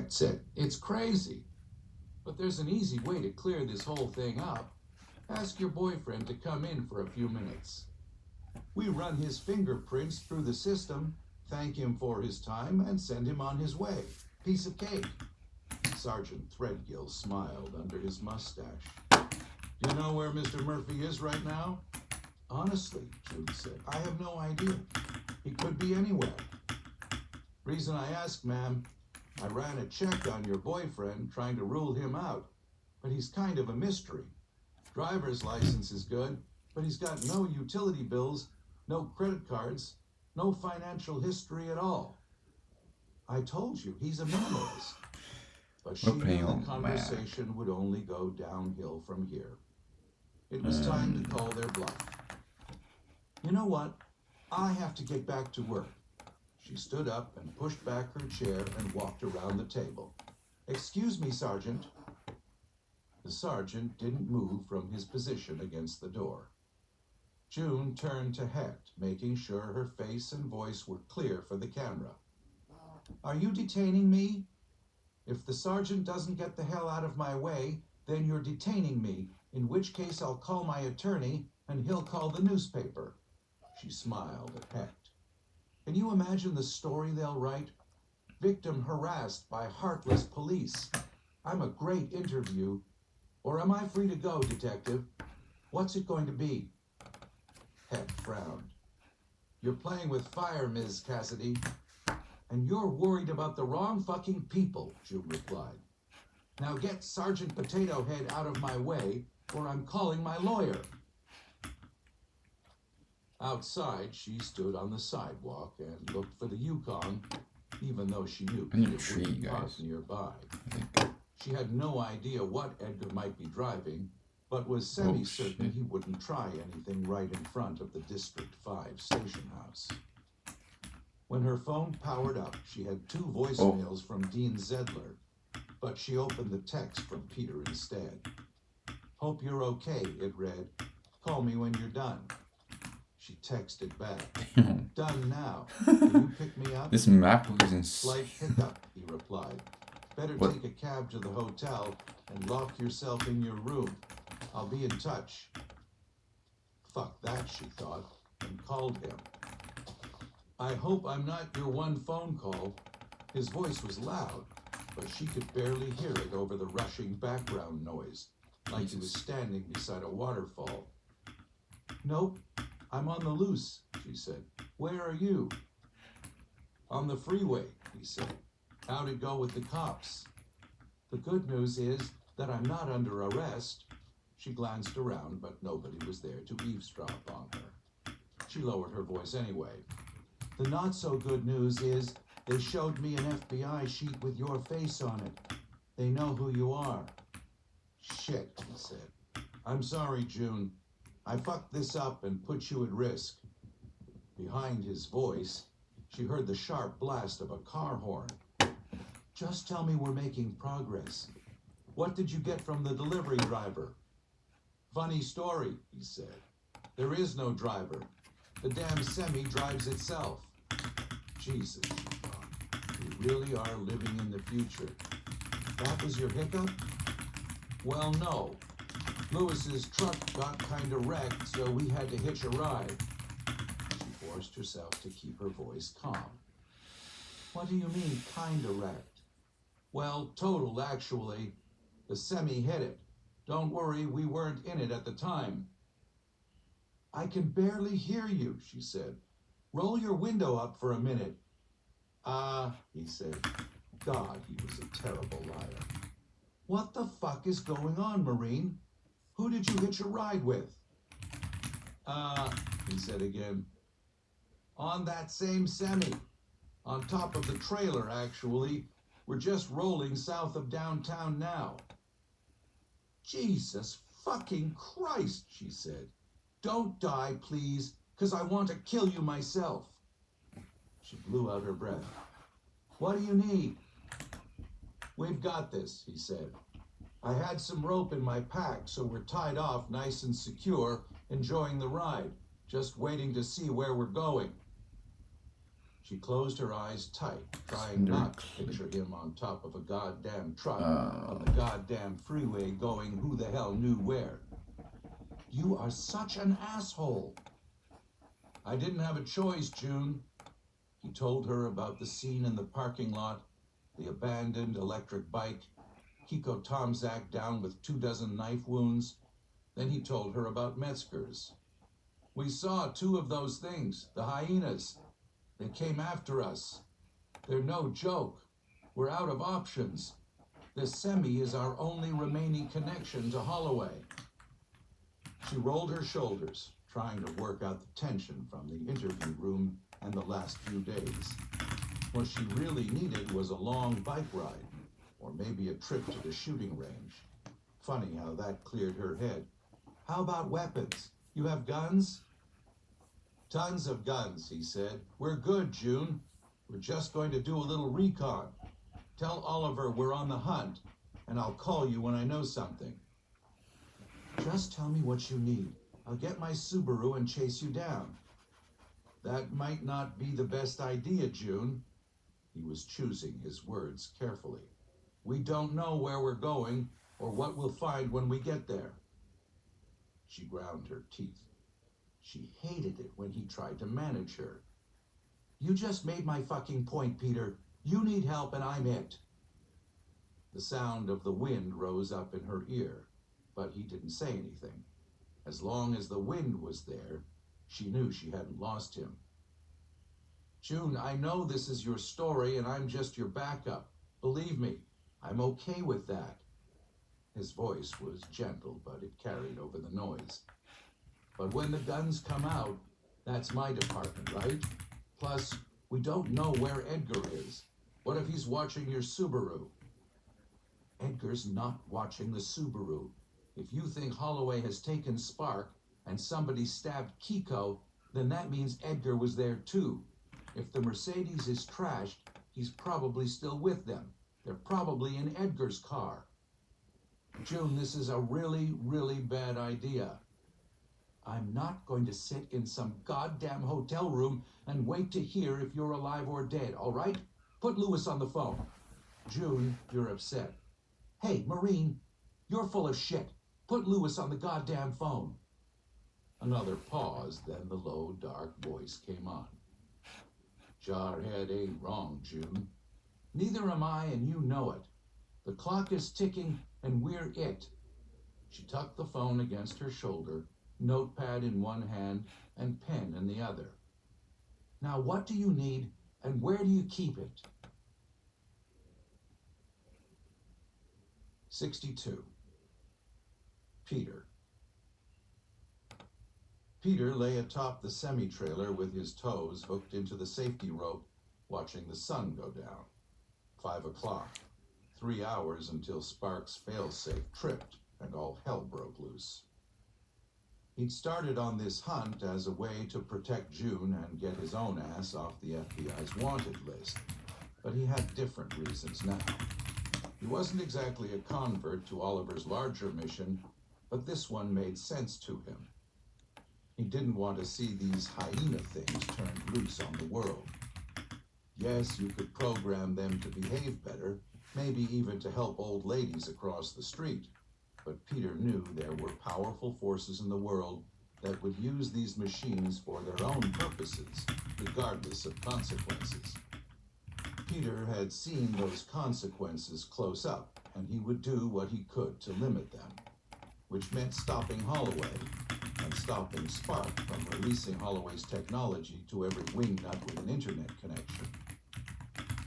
Hecht said, "It's crazy. But there's an easy way to clear this whole thing up. Ask your boyfriend to come in for a few minutes. We run his fingerprints through the system, thank him for his time, and send him on his way. Piece of cake." Sergeant Threadgill smiled under his mustache. "Do you know where Mr. Murphy is right now?" "Honestly," June said, "I have no idea. He could be anywhere." "Reason I ask, ma'am, I ran a check on your boyfriend trying to rule him out, but he's kind of a mystery. Driver's license is good, but he's got no utility bills, no credit cards, no financial history at all. I told you, he's a minimalist." But she knew the conversation would only go downhill from here. It was time to call their bluff. "You know what? I have to get back to work." She stood up and pushed back her chair and walked around the table. "Excuse me, Sergeant." The sergeant didn't move from his position against the door. June turned to Hecht, making sure her face and voice were clear for the camera. "Are you detaining me? If the sergeant doesn't get the hell out of my way, then you're detaining me, in which case I'll call my attorney and he'll call the newspaper." She smiled at Hecht. "Can you imagine the story they'll write? Victim harassed by heartless police. I'm a great interview. Or am I free to go, detective? What's it going to be?" Hecht frowned. "You're playing with fire, Ms. Cassidy. And you're worried about the wrong fucking people," June replied. "Now get Sergeant Potato Head out of my way, or I'm calling my lawyer." Outside, she stood on the sidewalk and looked for the Yukon, even though she knew Peter wouldn't park nearby. She had no idea what Edgar might be driving, but was semi-certain he wouldn't try anything right in front of the District 5 station house. When her phone powered up, she had 2 voicemails from Dean Zedler, but she opened the text from Peter instead. "Hope you're okay," it read. "Call me when you're done." She texted back. "Done now. Can you pick me up?" This map is insane. "Slight hiccup," he replied. "Better take a cab to the hotel and lock yourself in your room. I'll be in touch." Fuck that, she thought, and called him. "I hope I'm not your one phone call." His voice was loud, but she could barely hear it over the rushing background noise, like he was standing beside a waterfall. "Nope, I'm on the loose," she said. "Where are you?" "On the freeway," he said. "How'd it go with the cops?" "The good news is that I'm not under arrest." She glanced around, but nobody was there to eavesdrop on her. She lowered her voice anyway. "The not-so-good news is they showed me an FBI sheet with your face on it. They know who you are." "Shit," he said. "I'm sorry, June. I fucked this up and put you at risk." Behind his voice, she heard the sharp blast of a car horn. "Just tell me we're making progress. What did you get from the delivery driver?" "Funny story," he said. "There is no driver. The damn semi drives itself." Jesus, she thought. We really are living in the future. "That was your hiccup?" "Well, no. Lewis's truck got kinda wrecked, so we had to hitch a ride." She forced herself to keep her voice calm. "What do you mean, kinda wrecked?" "Well, totaled, actually. The semi hit it. Don't worry, we weren't in it at the time." "I can barely hear you," she said. "Roll your window up for a minute." He said. God, he was a terrible liar. "What the fuck is going on, Marine? Who did you hitch a ride with?" He said again. "On that same semi. On top of the trailer, actually. We're just rolling south of downtown now." "Jesus fucking Christ," she said. "Don't die, please, 'cause I want to kill you myself." She blew out her breath. "What do you need?" "We've got this," he said. "I had some rope in my pack, so we're tied off nice and secure, enjoying the ride, just waiting to see where we're going." She closed her eyes tight, trying not to picture him on top of a goddamn truck on the goddamn freeway going who the hell knew where. You are such an asshole. I didn't have a choice, June. He told her about the scene in the parking lot, the abandoned electric bike, Kiko Tomzak down with 24 knife wounds. Then he told her about Metzger's. We saw 2 of those things, the hyenas. They came after us. They're no joke. We're out of options. The semi is our only remaining connection to Holloway. She rolled her shoulders, trying to work out the tension from the interview room and the last few days. What she really needed was a long bike ride, or maybe a trip to the shooting range. Funny how that cleared her head. How about weapons? You have guns? Tons of guns, he said. We're good, June. We're just going to do a little recon. Tell Oliver we're on the hunt, and I'll call you when I know something. Just tell me what you need. I'll get my Subaru and chase you down. That might not be the best idea, June. He was choosing his words carefully. We don't know where we're going or what we'll find when we get there. She ground her teeth. She hated it when he tried to manage her. You just made my fucking point, Peter. You need help and I'm it. The sound of the wind rose up in her ear, but he didn't say anything. As long as the wind was there, she knew she hadn't lost him. June, I know this is your story and I'm just your backup. Believe me, I'm okay with that. His voice was gentle, but it carried over the noise. But when the guns come out, that's my department, right? Plus, we don't know where Edgar is. What if he's watching your Subaru? Edgar's not watching the Subaru. If you think Holloway has taken Spark and somebody stabbed Kiko, then that means Edgar was there too. If the Mercedes is trashed, he's probably still with them. They're probably in Edgar's car. June, this is a really, really bad idea. I'm not going to sit in some goddamn hotel room and wait to hear if you're alive or dead, all right? Put Lewis on the phone. June, you're upset. Hey, Marine, you're full of shit. Put Lewis on the goddamn phone. Another pause, then the low, dark voice came on. Jarhead ain't wrong, June. Neither am I, and you know it. The clock is ticking, and we're it. She tucked the phone against her shoulder, notepad in one hand and pen in the other. Now, what do you need, and where do you keep it? 62. Peter. Peter lay atop the semi-trailer with his toes hooked into the safety rope, watching the sun go down. 5 o'clock. 3 hours until Sparks' failsafe tripped and all hell broke loose. He'd started on this hunt as a way to protect June and get his own ass off the FBI's wanted list, but he had different reasons now. He wasn't exactly a convert to Oliver's larger mission, but this one made sense to him. He didn't want to see these hyena things turned loose on the world. Yes, you could program them to behave better, maybe even to help old ladies across the street. But Peter knew there were powerful forces in the world that would use these machines for their own purposes, regardless of consequences. Peter had seen those consequences close up, and he would do what he could to limit them, which meant stopping Holloway and stopping Spark from releasing Holloway's technology to every wingnut with an internet connection.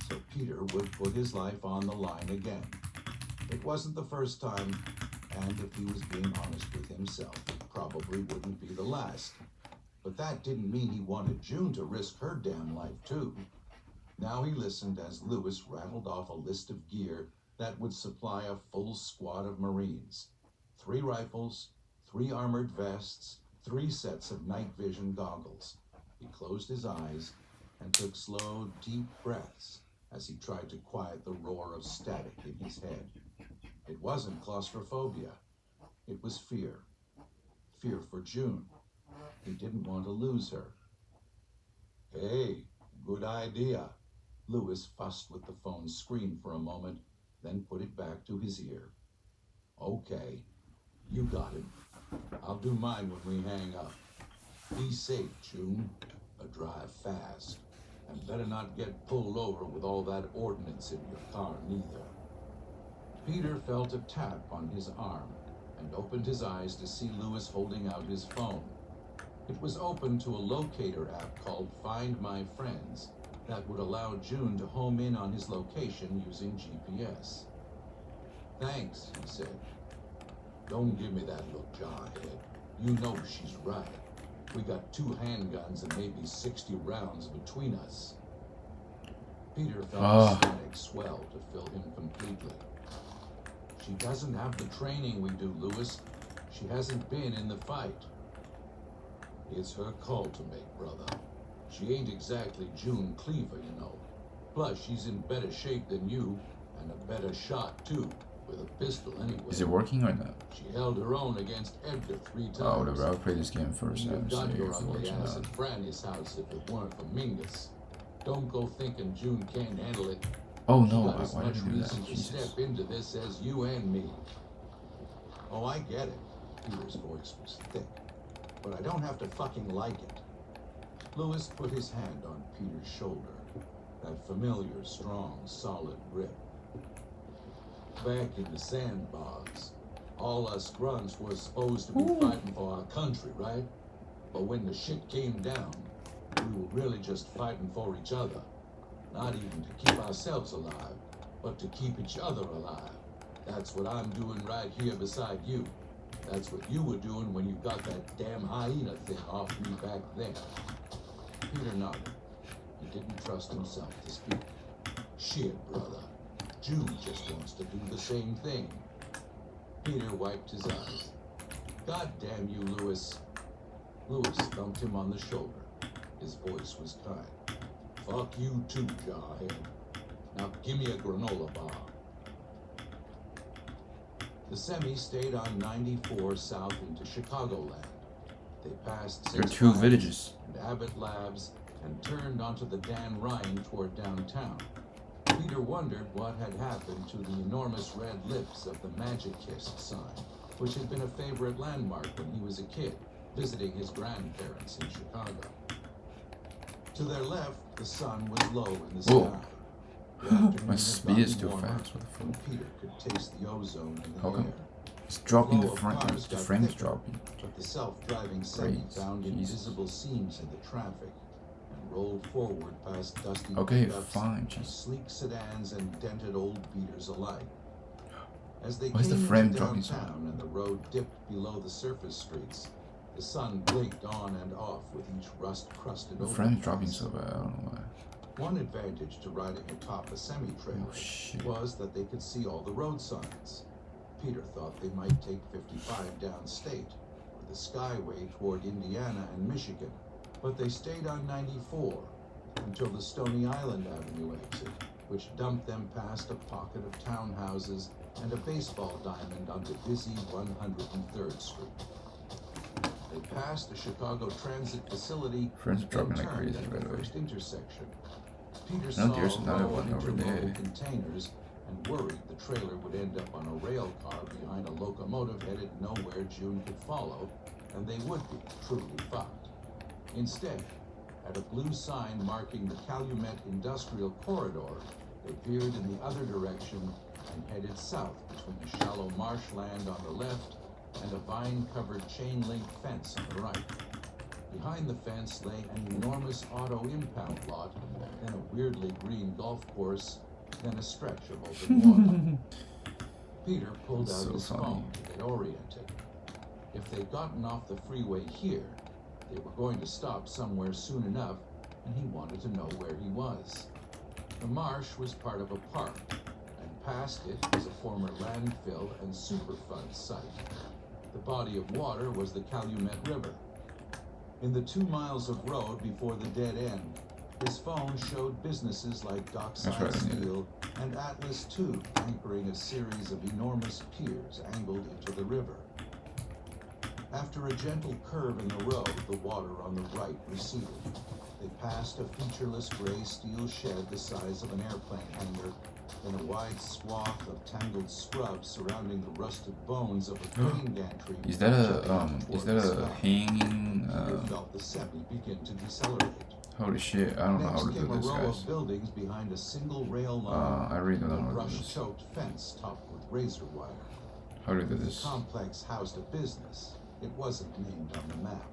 So Peter would put his life on the line again. It wasn't the first time, and if he was being honest with himself, it probably wouldn't be the last. But that didn't mean he wanted June to risk her damn life too. Now he listened as Lewis rattled off a list of gear that would supply a full squad of Marines. 3 rifles, 3 armored vests, 3 sets of night vision goggles. He closed his eyes and took slow, deep breaths as he tried to quiet the roar of static in his head. It wasn't claustrophobia. It was fear. Fear for June. He didn't want to lose her. Hey, good Good idea. Lewis fussed with the phone's screen for a moment, then put it back to his ear. Okay, you got him. I'll do mine when we hang up. Be safe, June, but drive fast. And better not get pulled over with all that ordnance in your car, neither. Peter felt a tap on his arm and opened his eyes to see Lewis holding out his phone. It was open to a locator app called Find My Friends that would allow June to home in on his location using GPS. Thanks, he said. Don't give me that look, Jarhead. You know she's right. We got 2 handguns and maybe 60 rounds between us. Peter felt his stomach swell to fill him completely. She doesn't have the training we do, Lewis. She hasn't been in the fight. It's her call to make, brother. She ain't exactly June Cleaver, you know. Plus, she's in better shape than you, and a better shot, too, with a pistol anyway. Is it working or not? She held her own against Edgar 3 times. Oh, whatever. I'll play this game first. You've got your ugly ass at Franny's house if it weren't for Mingus. Don't go thinking June can't handle it. Oh no, why did you do that? Jesus. Step into this as you and me. Oh, I get it. Peter's voice was thick. But I don't have to fucking like it. Lewis put his hand on Peter's shoulder. That familiar, strong, solid grip. Back in the sandbogs, all us grunts were supposed to be fighting for our country, right? But when the shit came down, we were really just fighting for each other. Not even to keep ourselves alive, but to keep each other alive. That's what I'm doing right here beside you. That's what you were doing when you got that damn hyena thing off me back then. Peter nodded. He didn't trust himself to speak. Shit, brother. June just wants to do the same thing. Peter wiped his eyes. God damn you, Lewis. Lewis thumped him on the shoulder. His voice was kind. Fuck you too, Jarhead. Now give me a granola bar. The semi stayed on 94 south into Chicagoland. They passed There are 6 2 villages. And Abbott Labs and turned onto the Dan Ryan toward downtown. Peter wondered what had happened to the enormous red lips of the Magic Kiss sign, which had been a favorite landmark when he was a kid, visiting his grandparents in Chicago. To their left, the sun was low in the sky. My speed is too fast. What the fuck? Peter could taste the ozone in the How come? air. It's dropping the Flow of frame. cars The got frame's thicker, dropping. But the self-driving semi found invisible seams in the traffic and rolled forward past dusty pickups, fine. sleek sedans, and dented old beaters alike. As they Why is the came frame into dropping so downtown and the road dipped below the surface streets, the sun blinked on and off with each rust-crusted The overpass. frame's dropping so bad. I don't know why. One advantage to riding atop a semi-trailer was that they could see all the road signs. Peter thought they might take 55 downstate, or the Skyway toward Indiana and Michigan, but they stayed on 94 until the Stony Island Avenue exit, which dumped them past a pocket of townhouses and a baseball diamond onto busy 103rd Street. They passed a Chicago Transit facility Friends are dropping and like turned crazy, at by the the way. first intersection. Peter No, saw there's another a row one of over intermodal there. containers and worried the trailer would end up on a rail car behind a locomotive headed nowhere June could follow, and they would be truly fucked. Instead, at a blue sign marking the Calumet Industrial Corridor, they veered in the other direction and headed south between a shallow marshland on the left and a vine-covered chain-link fence on the right. Behind the fence lay an enormous auto impound lot, then a weirdly green golf course, then a stretch of open water. Peter pulled out his phone to get oriented. If they'd gotten off the freeway here, they were going to stop somewhere soon enough, and he wanted to know where he was. The marsh was part of a park, and past it was a former landfill and Superfund site. The body of water was the Calumet River. In the 2 miles of road before the dead end, his phone showed businesses like Dockside Steel and Atlas II anchoring a series of enormous piers angled into the river. After a gentle curve in the road, the water on the right receded. They passed a featureless gray steel shed the size of an airplane hangar, then a wide swath of tangled scrub surrounding the rusted bones of a crane gantry. Is that a hanging? Peter felt the semi begin to decelerate. Holy shit! I don't know how to do Next came this, a row guys. of buildings behind a single rail line. I really don't know a how to do this. brush-choked fence topped with razor wire. How do you do The this? complex housed a business. It wasn't named on the map.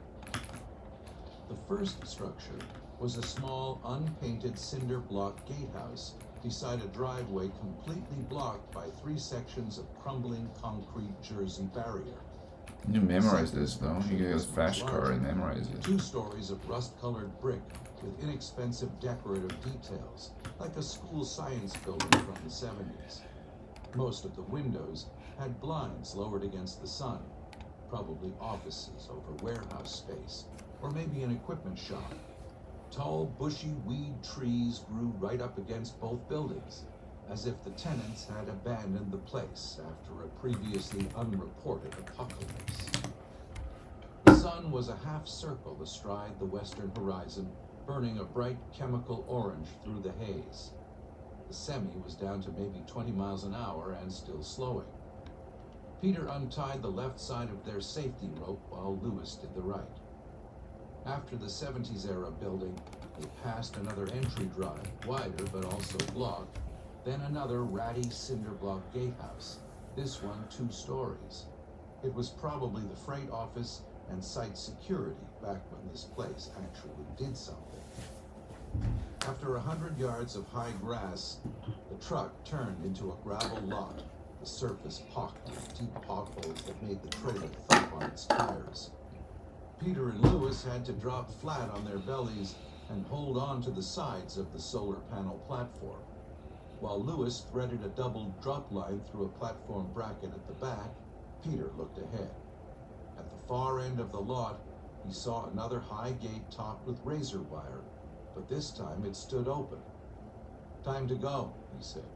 The first structure was a small, unpainted cinder block gatehouse beside a driveway completely blocked by 3 sections of crumbling concrete Jersey barrier. You memorize this though. You get a flashcard and memorize it. 2 stories of rust-colored brick with inexpensive decorative details, like a school science building from the 70s. Most of the windows had blinds lowered against the sun, probably offices over warehouse space, or maybe an equipment shop. Tall, bushy weed trees grew right up against both buildings, as if the tenants had abandoned the place after a previously unreported apocalypse. The sun was a half circle astride the western horizon, burning a bright chemical orange through the haze. The semi was down to maybe 20 miles an hour and still slowing. Peter untied the left side of their safety rope while Lewis did the right. After the 70s-era building, they passed another entry drive, wider but also blocked, then another ratty cinder block gatehouse, this one 2 stories. It was probably the freight office and site security back when this place actually did something. After 100 yards of high grass, the truck turned into a gravel lot, the surface pocked with deep potholes that made the trailer thump on its tires. Peter and Lewis had to drop flat on their bellies and hold on to the sides of the solar panel platform. While Lewis threaded a double drop line through a platform bracket at the back, Peter looked ahead. At the far end of the lot, he saw another high gate topped with razor wire, but this time it stood open. "Time to go," he said.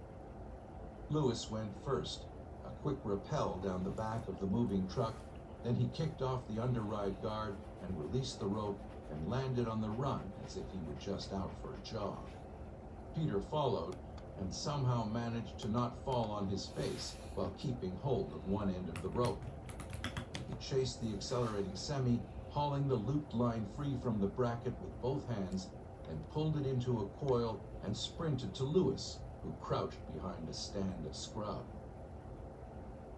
Lewis went first, a quick rappel down the back of the moving truck. Then he kicked off the underride guard and released the rope and landed on the run as if he were just out for a jog. Peter followed and somehow managed to not fall on his face while keeping hold of one end of the rope. He chased the accelerating semi, hauling the looped line free from the bracket with both hands, and pulled it into a coil and sprinted to Lewis, who crouched behind a stand of scrub.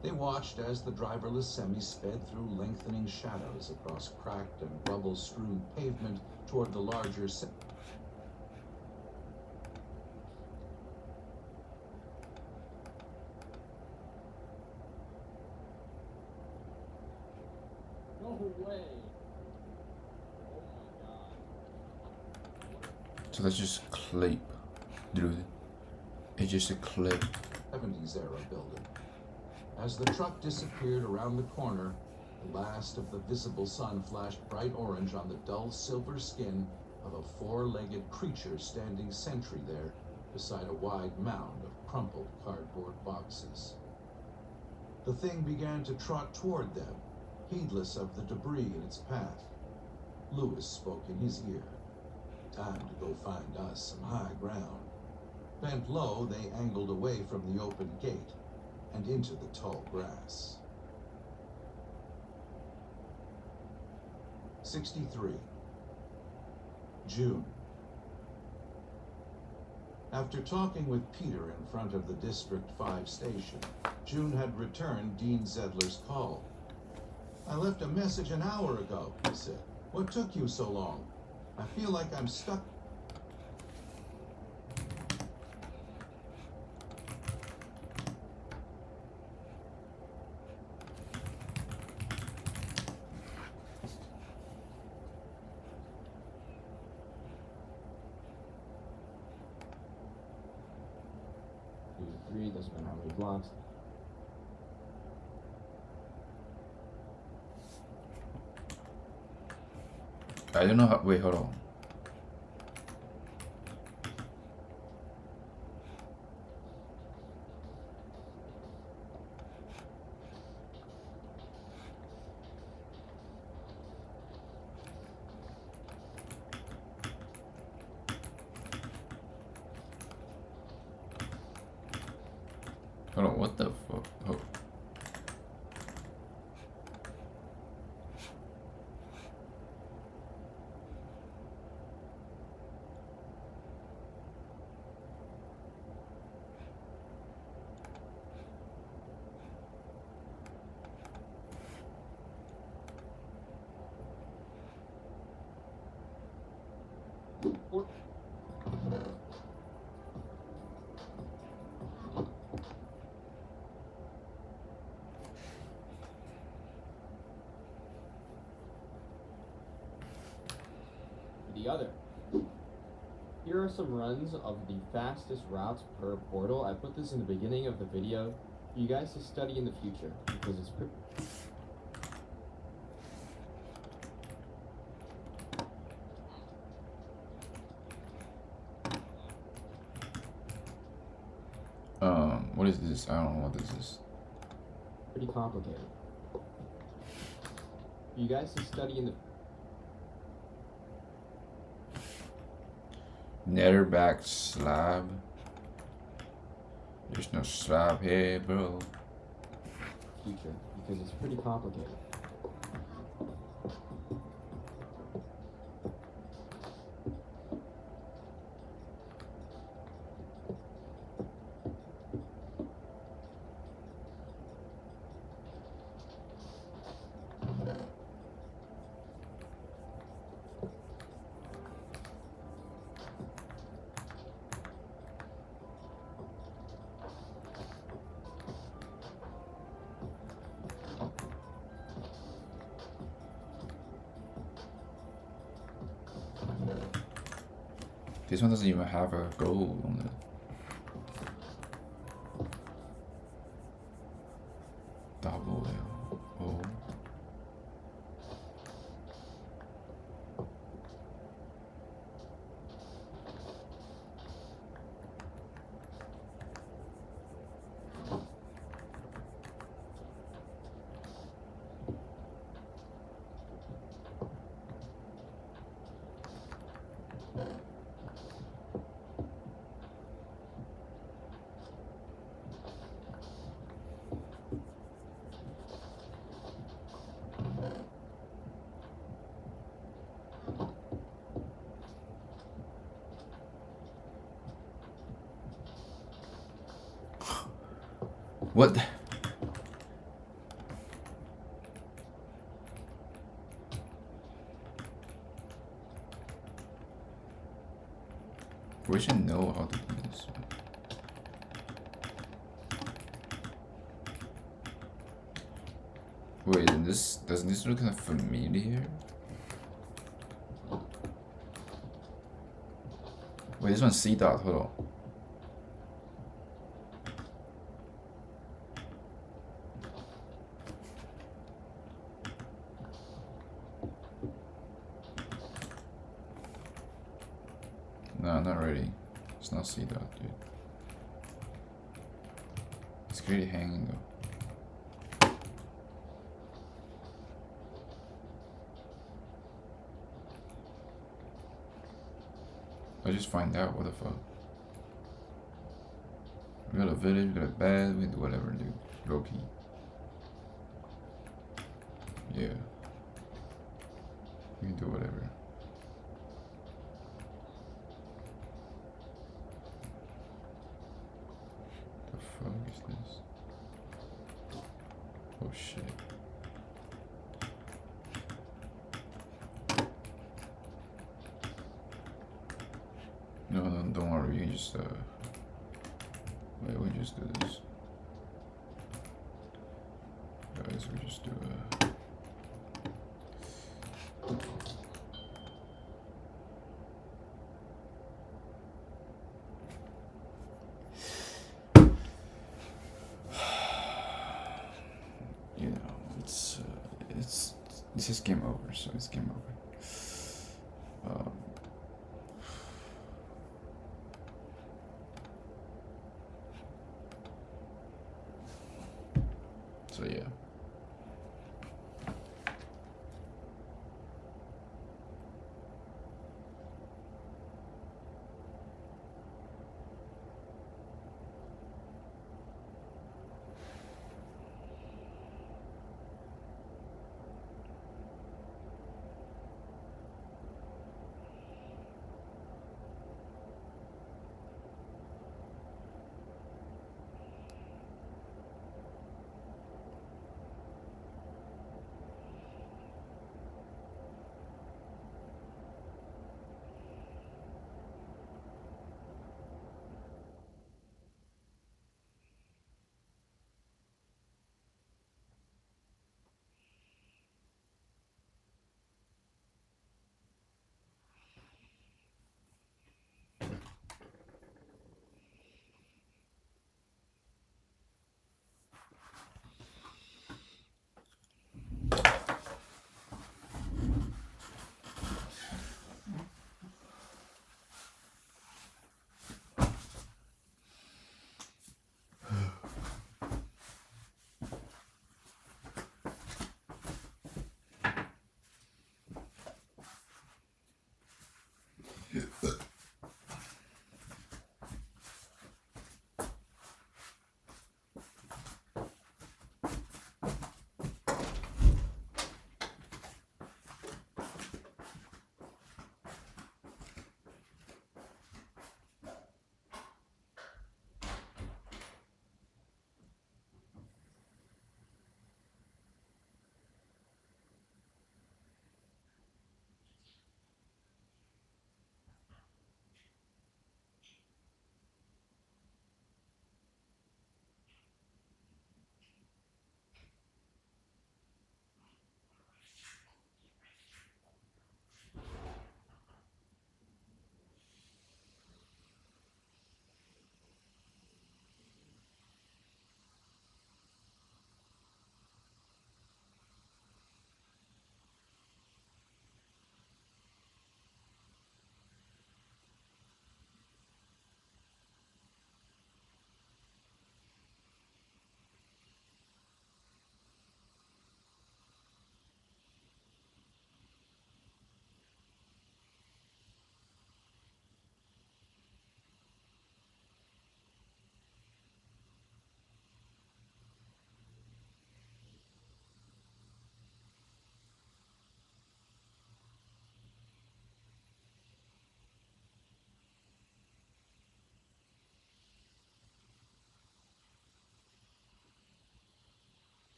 They watched as the driverless semi sped through lengthening shadows across cracked and rubble-strewn pavement toward the larger No way. Oh my god. So that's just a clip, dude. It's just a clip. 70s era building. As the truck disappeared around the corner, the last of the visible sun flashed bright orange on the dull silver skin of a 4-legged creature standing sentry there beside a wide mound of crumpled cardboard boxes. The thing began to trot toward them, heedless of the debris in its path. Lewis spoke in his ear. "Time to go find us some high ground." Bent low, they angled away from the open gate and into the tall grass. 63. June. After talking with Peter in front of the District 5 station, June had returned Dean Zedler's call. "I left a message an hour ago," he said. "What took you so long? I feel like I'm stuck." Three, doesn't matter how many blocks. I don't know how. Wait, hold on. Hold on, what the fuck? Oh. The other. Here are some runs of the fastest routes per portal. I put this in the beginning of the video for you guys to study in the future because it's pretty. What is this? I don't know what this is. Pretty complicated. For you guys to study in the Netherback slab. There's no slab here, bro. future because it's pretty complicated. This one doesn't even have a goal on it. Double L. Oh. What? We should know how to do this. Wait, and this doesn't this look kind of familiar? Wait, this one's C dot, hold on. No, not ready. It's not C dot, dude. It's clearly hanging though. I'll just find out what the fuck. We got a village, we got a bed, we can do whatever, dude. Low key. Yeah. We can do whatever. The fuck is this? Oh shit. No, don't worry, you can just wait, we just do this. Guys, we just do you know, it's this is game over, so it's game over. So yeah.